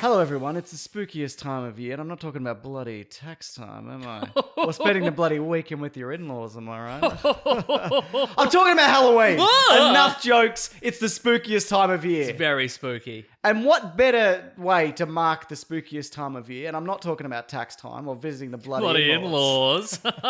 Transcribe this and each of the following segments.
Hello, everyone. It's the spookiest time of year, and I'm not talking about bloody tax time, am I? Or spending the bloody weekend with your in-laws, am I right? I'm talking about Halloween. Enough jokes. It's the spookiest time of year. It's very spooky. And what better way to mark the spookiest time of year? And I'm not talking about tax time or visiting the bloody in-laws. But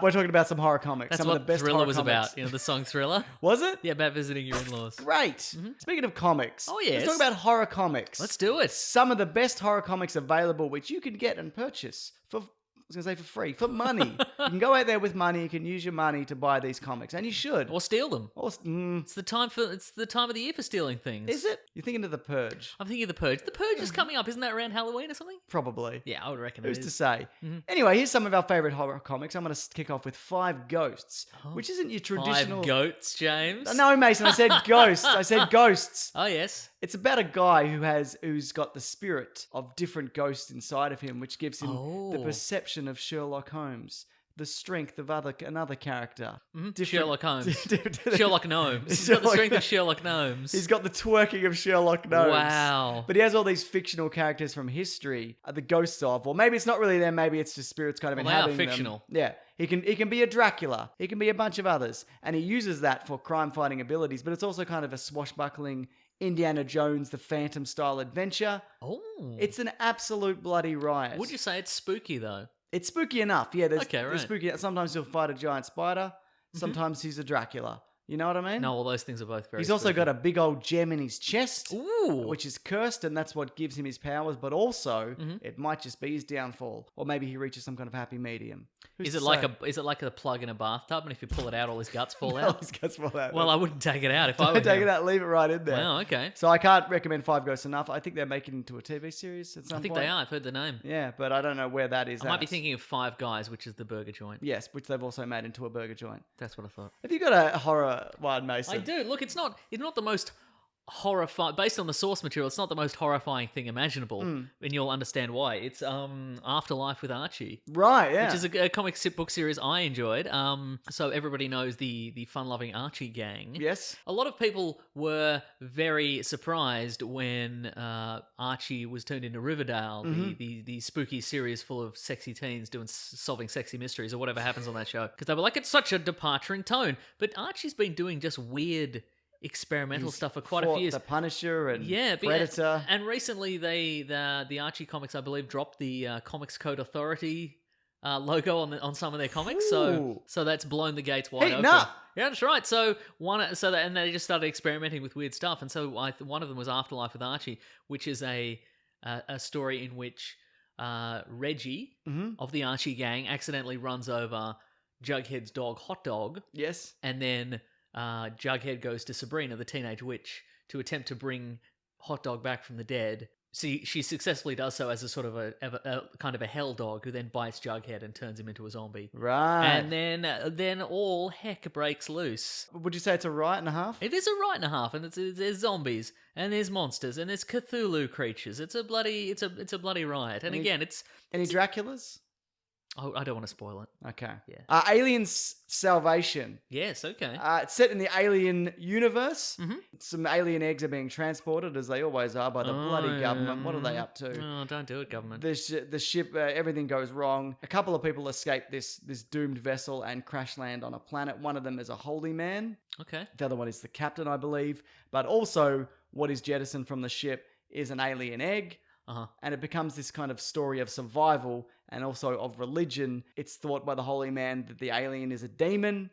we're talking about some horror comics. That's some what of the best Thriller horror was comics. about. You know, the song Thriller? Was it? Yeah, about visiting your in-laws. Great. Speaking of comics, Oh, yes. let's talk about horror comics. Let's do it. Some of the best horror comics available, which you can get and purchase for, I was going to say for free, for money. You can go out there with money. You can use your money to buy these comics, and you should. Or steal them. Or, It's the time of the year for stealing things. is it? You're thinking of The Purge? I'm thinking of The Purge. The Purge is coming up. Isn't that around Halloween or something? Probably. Yeah, I would reckon Who's it to is. say? Anyway, here's some of our favorite horror comics. I'm going to kick off with Five Ghosts, which isn't your traditional... 5 goats, James. No, Mason, I said ghosts. I said ghosts. Oh, yes. It's about a guy who's got the spirit of different ghosts inside of him, which gives him the Oh. perception of Sherlock Holmes, the strength of another character. Different- Sherlock Holmes. Sherlock Sherlock Gnomes. He's got the strength of Sherlock Gnomes. He's got the twerking of Sherlock Gnomes. Wow. But he has all these fictional characters from history, the ghosts of, or maybe it's not really them, maybe it's just spirits kind of Well, they are inhabiting them. fictional. Yeah. He can be a Dracula. He can be a bunch of others. And he uses that for crime-fighting abilities, but it's also kind of a swashbuckling Indiana Jones, the Phantom style adventure. Oh. It's an absolute bloody riot. Would you say it's spooky, though? It's spooky enough. Yeah, there's Okay, right. there's spooky. Sometimes he'll fight a giant spider. Sometimes he's a Dracula. You know what I mean? No, all those things are both very He's also spooky. got a big old gem in his chest, Ooh. which is cursed, and that's what gives him his powers. But also, it might just be his downfall, or maybe he reaches some kind of happy medium. Who's Is it to like say? a plug in a bathtub, and if you pull it out, all his guts fall All out? his guts fall out. Well, I wouldn't take it out if I were take him. it out, leave it right in there. Wow, okay. So I can't recommend Five Ghosts enough. I think they're making it into a TV series at some I think point. they are. I've heard the name. Yeah, but I don't know where that is. I might at. be thinking of Five Guys, which is the burger joint. Yes, which they've also made into a burger joint. That's what I thought. Have you got a horror one, Mason? I do. Look, it's not the most horrifying. Based on the source material, it's not the most horrifying thing imaginable, and you'll understand why. It's Afterlife with Archie. Right, yeah. Which is a comic book series I enjoyed. So everybody knows the fun-loving Archie gang. Yes. A lot of people were very surprised when Archie was turned into Riverdale, the spooky series full of sexy teens solving sexy mysteries or whatever happens on that show. Because they were like, it's such a departure in tone. But Archie's been doing just weird experimental stuff for quite a few years. The Punisher and Yeah, Predator. and recently the Archie comics, I believe, dropped the Comics Code Authority logo on some of their comics. Ooh. So that's blown the gates wide Heating open. up. Yeah, that's right. And they just started experimenting with weird stuff. And so one of them was Afterlife with Archie, which is a story in which Reggie of the Archie gang accidentally runs over Jughead's dog, Hot Dog, Yes. and then Jughead goes to Sabrina, the teenage witch, to attempt to bring Hot Dog back from the dead. She successfully does so as a sort of a kind of a hell dog who then bites Jughead and turns him into a zombie. Right. And then all heck breaks loose. Would you say it's a right and a half? It is a right and a half, and there's zombies and there's monsters and there's Cthulhu creatures. It's a bloody riot. And again, Any Draculas? oh, I don't want to spoil it. Okay. Yeah. Aliens Salvation. Yes, okay. It's set in the alien universe. Some alien eggs are being transported, as they always are, by the bloody government. What are they up to? Oh, don't do it, government. The ship, everything goes wrong. A couple of people escape this doomed vessel and crash land on a planet. One of them is a holy man. Okay. The other one is the captain, I believe. But also, what is jettisoned from the ship is an alien egg. And it becomes this kind of story of survival and also of religion. It's thought by the holy man that the alien is a demon.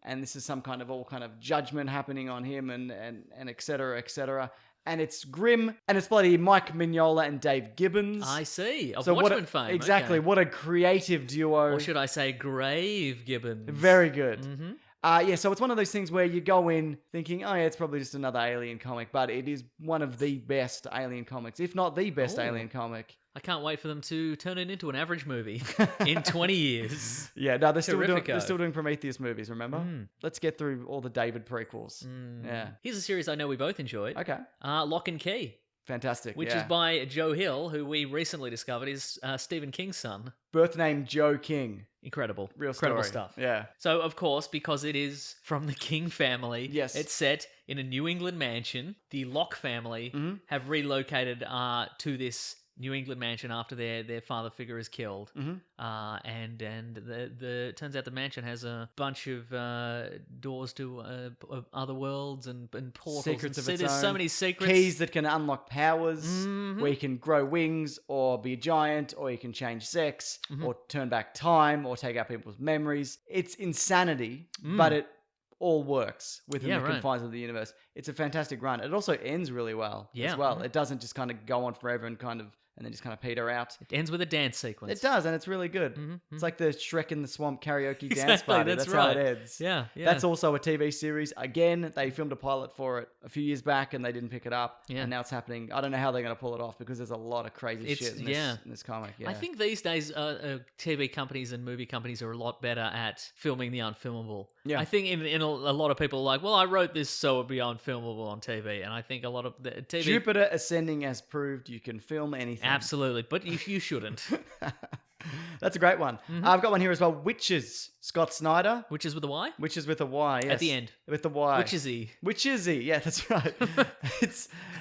And this is some kind of judgment happening on him and et cetera, et cetera. And it's grim, and it's bloody Mike Mignola and Dave Gibbons. I see. Of what Watchmen a, fame. Exactly. Okay. What a creative duo. Or should I say Grave Gibbons? Very good. So it's one of those things where you go in thinking, oh yeah, it's probably just another alien comic, but it is one of the best alien comics, if not the best alien comic. I can't wait for them to turn it into an average movie in 20 years. Yeah, no, they're still Terrifico. doing Prometheus movies, remember? Let's get through all the David prequels. Yeah. Here's a series I know we both enjoyed. Okay. Lock and Key. Fantastic. which is by Joe Hill, who we recently discovered is Stephen King's son. Birth name Joe King. Incredible. Real Incredible story. stuff. Yeah. So, of course, because it is from the King family, Yes. it's set in a New England mansion. The Locke family have relocated to this New England mansion after their father figure is killed. And the turns out the mansion has a bunch of doors to other worlds and portals. Secrets of and its there's so own. many secrets. Keys that can unlock powers, where you can grow wings or be a giant, or you can change sex, or turn back time, or take out people's memories. It's insanity, but it all works within the confines of the universe. It's a fantastic run. It also ends really well as well. It doesn't just kind of go on forever and then just kind of peter out. It ends with a dance sequence. It does, and it's really good. It's like the Shrek in the Swamp karaoke dance Exactly, party. that's how right. it ends. Yeah. That's also a TV series. Again, they filmed a pilot for it a few years back, and they didn't pick it up. Yeah. And now it's happening. I don't know how they're going to pull it off because there's a lot of crazy shit in this comic. Yeah. I think these days TV companies and movie companies are a lot better at filming the unfilmable. Yeah. I think in a lot of people are like, well, I wrote this so it'd be unfilmable on TV. And I think a lot of the TV... Jupiter Ascending has proved you can film anything. Absolutely. But you shouldn't. That's a great one. I've got one here as well. Witches. Scott Snyder. Witches with a Y? Witches with a Y, yes. At the end. With the Y. Which is he? Which is he? Yeah, that's right.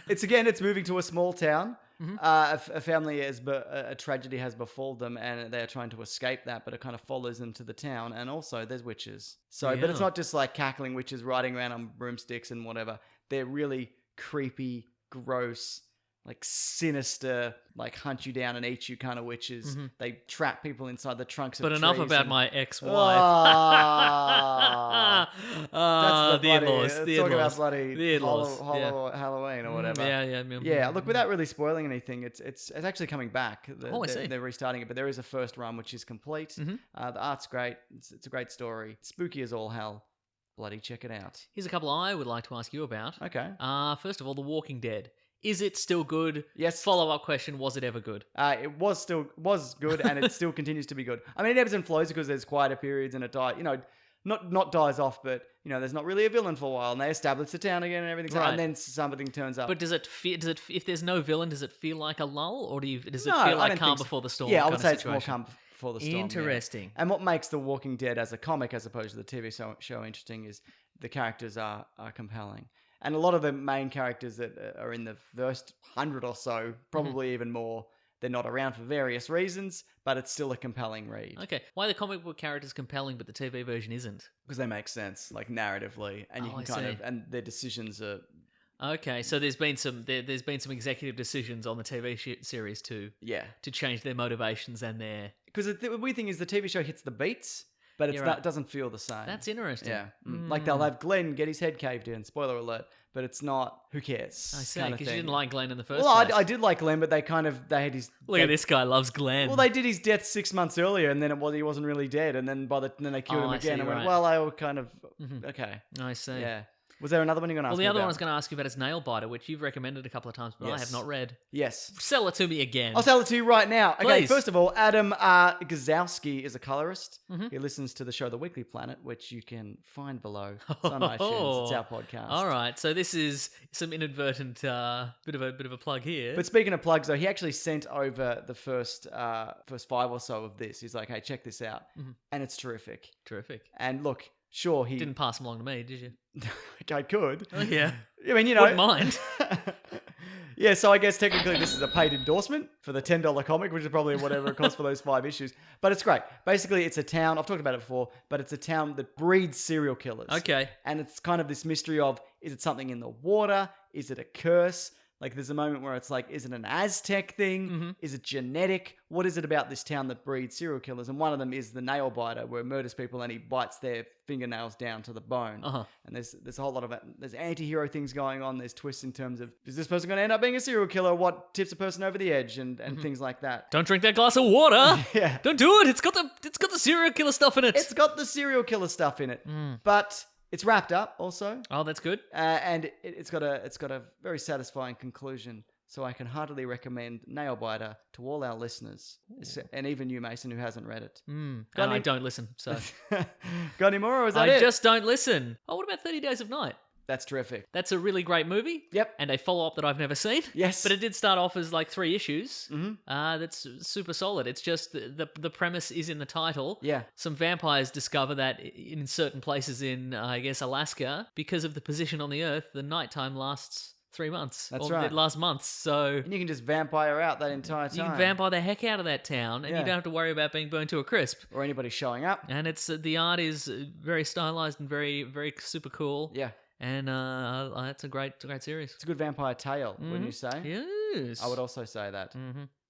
It's moving to a small town. A family a tragedy has befallen them, and they're trying to escape that, but it kind of follows them to the town. And also, there's witches. So, but it's not just like cackling witches riding around on broomsticks and whatever. They're really creepy, gross, like sinister, like hunt you down and eat you kind of witches. They trap people inside the trunks of trees. But enough about my ex-wife. That's the in-laws. Talk about bloody the in-laws. Halloween or whatever. Yeah. Look, without really spoiling anything, it's actually coming back. I see. They're restarting it, but there is a first run which is complete. The art's great. It's a great story. Spooky as all hell. Bloody check it out. Here's a couple I would like to ask you about. Okay. First of all, The Walking Dead. Is it still good? Yes. Follow-up question, was it ever good? It was good, and it still continues to be good. I mean, it ebbs and flows because there's quieter periods, and it not dies off, but there's not really a villain for a while, and they establish the town again and everything, Right. and then something turns up. But does it if there's no villain, does it feel like a lull, or does it No, feel I like don't calm think so. before the storm? Yeah, I kind would of say it's more situation? calm before the storm. yeah. Interesting. And what makes The Walking Dead as a comic, as opposed to the TV show, interesting is the characters are compelling. And a lot of the main characters that are in the first 100 or so, probably even more, they're not around for various reasons, but it's still a compelling read. Okay, why are the comic book characters compelling, but the TV version isn't? Because they make sense, like narratively, and you I can see. and their decisions are... Okay, so there's been some executive decisions on the TV series to change their motivations and their... Because the weird thing is the TV show hits the beats, but it doesn't feel the same. That's interesting. Yeah. Like they'll have Glenn get his head caved in, spoiler alert, but it's not, who cares? I see, kind of because you thing. didn't like Glenn in the first Well, place. I did like Glenn, but they had his... Look at this guy loves Glenn. Well, they did his death 6 months earlier, and then he wasn't really dead, and then then they killed him I again, see, and went, right. well, I will kind of... Okay. I see. Yeah. Was there another one you're going to ask Well, me the other about? one I was going to ask you about is Nailbiter, which you've recommended a couple of times, but I Yes. have not read. Yes. Sell it to me again. I'll sell it to you right now. Okay, Please. first of all, Adam Gazowski is a colorist. He listens to the show The Weekly Planet, which you can find below. It's on iTunes. It's our podcast. All right, so this is some inadvertent bit of a plug here. But speaking of plugs, though, he actually sent over the first 5 or so of this. He's like, hey, check this out. And it's terrific. Terrific. And look, sure, he... Didn't pass them along to me, did you? I could. Oh, yeah. I mean, Wouldn't mind. Yeah, so I guess technically this is a paid endorsement for the $10 comic, which is probably whatever it costs for those 5 issues. But it's great. Basically, it's a town, I've talked about it before, but it's a town that breeds serial killers. Okay. And it's kind of this mystery of, is it something in the water? Is it a curse? Like, there's a moment where it's like, is it an Aztec thing? Is it genetic? What is it about this town that breeds serial killers? And one of them is the Nailbiter, where he murders people and he bites their fingernails down to the bone. And there's a whole lot of there's anti-hero things going on. There's twists in terms of, is this person going to end up being a serial killer? What tips a person over the edge? And things like that. Don't drink that glass of water. Yeah. Don't do it. It's got the serial killer stuff in it. It's got the serial killer stuff in it. But... it's wrapped up also. Oh, that's good. And it's got a very satisfying conclusion. So I can heartily recommend Nailbiter to all our listeners. And even you, Mason, who hasn't read it. And I don't listen, so. Got any more, or is that I it? just don't listen. Oh, what about 30 Days of Night? That's terrific. That's a really great movie. Yep. And a follow-up that I've never seen. Yes. But it did start off as like 3 issues. That's super solid. It's just the premise is in the title. Yeah. Some vampires discover that in certain places in, I guess, Alaska, because of the position on the Earth, the nighttime lasts 3 months. That's or right. It lasts months. So And you can just vampire out that entire time. you can vampire the heck out of that town, and Yeah. you don't have to worry about being burnt to a crisp. Or anybody showing up. And it's the art is very stylized and very, very super cool. Yeah. And it's a great series. It's a good vampire tale, wouldn't you say? Yes. I would also say that.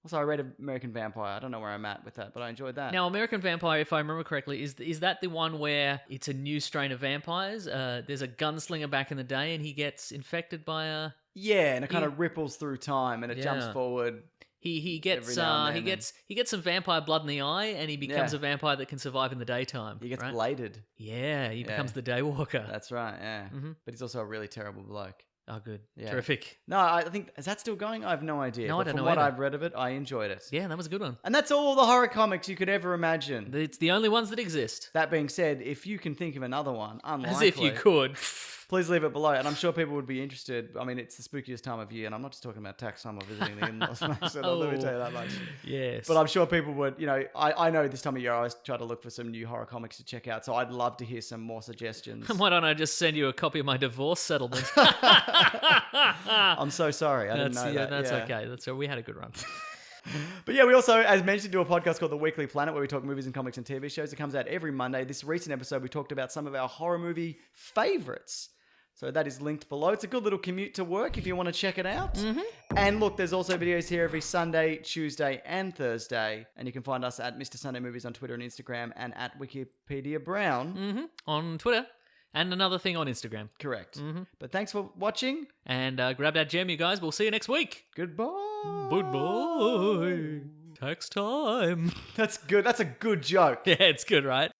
Also, I read American Vampire. I don't know where I'm at with that, but I enjoyed that. Now, American Vampire, if I remember correctly, is that the one where it's a new strain of vampires? There's a gunslinger back in the day, and he gets infected by a... Yeah, and it kind of ripples through time, and it jumps forward. He gets Every now and he then, gets some vampire blood in the eye, and he becomes Yeah. a vampire that can survive in the daytime. He gets right? bladed. Yeah, he becomes the daywalker. That's right, yeah. But he's also a really terrible bloke. Oh, good. Yeah. Terrific. No, I think, is that still going? I have no idea. No, but I don't from know what either. I've read of it, I enjoyed it. Yeah, that was a good one. And that's all the horror comics you could ever imagine. It's the only ones that exist. That being said, if you can think of another one, unlikely, As if you could. please leave it below. And I'm sure people would be interested. I mean, it's the spookiest time of year, and I'm not just talking about tax time or visiting the in-laws. So let me tell you that much. Yes. But I'm sure people would, I know this time of year I always try to look for some new horror comics to check out. So I'd love to hear some more suggestions. Why don't I just send you a copy of my divorce settlement? I'm so sorry. I didn't know that. That's Yeah. okay. That's we had a good run. But yeah, we also, as mentioned, do a podcast called The Weekly Planet where we talk movies and comics and TV shows. It comes out every Monday. This recent episode, we talked about some of our horror movie favorites. So that is linked below. It's a good little commute to work if you want to check it out. And look, there's also videos here every Sunday, Tuesday, and Thursday. And you can find us at Mr. Sunday Movies on Twitter and Instagram and at Wikipedia Brown. On Twitter. And another thing on Instagram. Correct. But thanks for watching. And grab that gem, you guys. We'll see you next week. Goodbye. Goodbye. Tax time. That's good. That's a good joke. Yeah, it's good, right?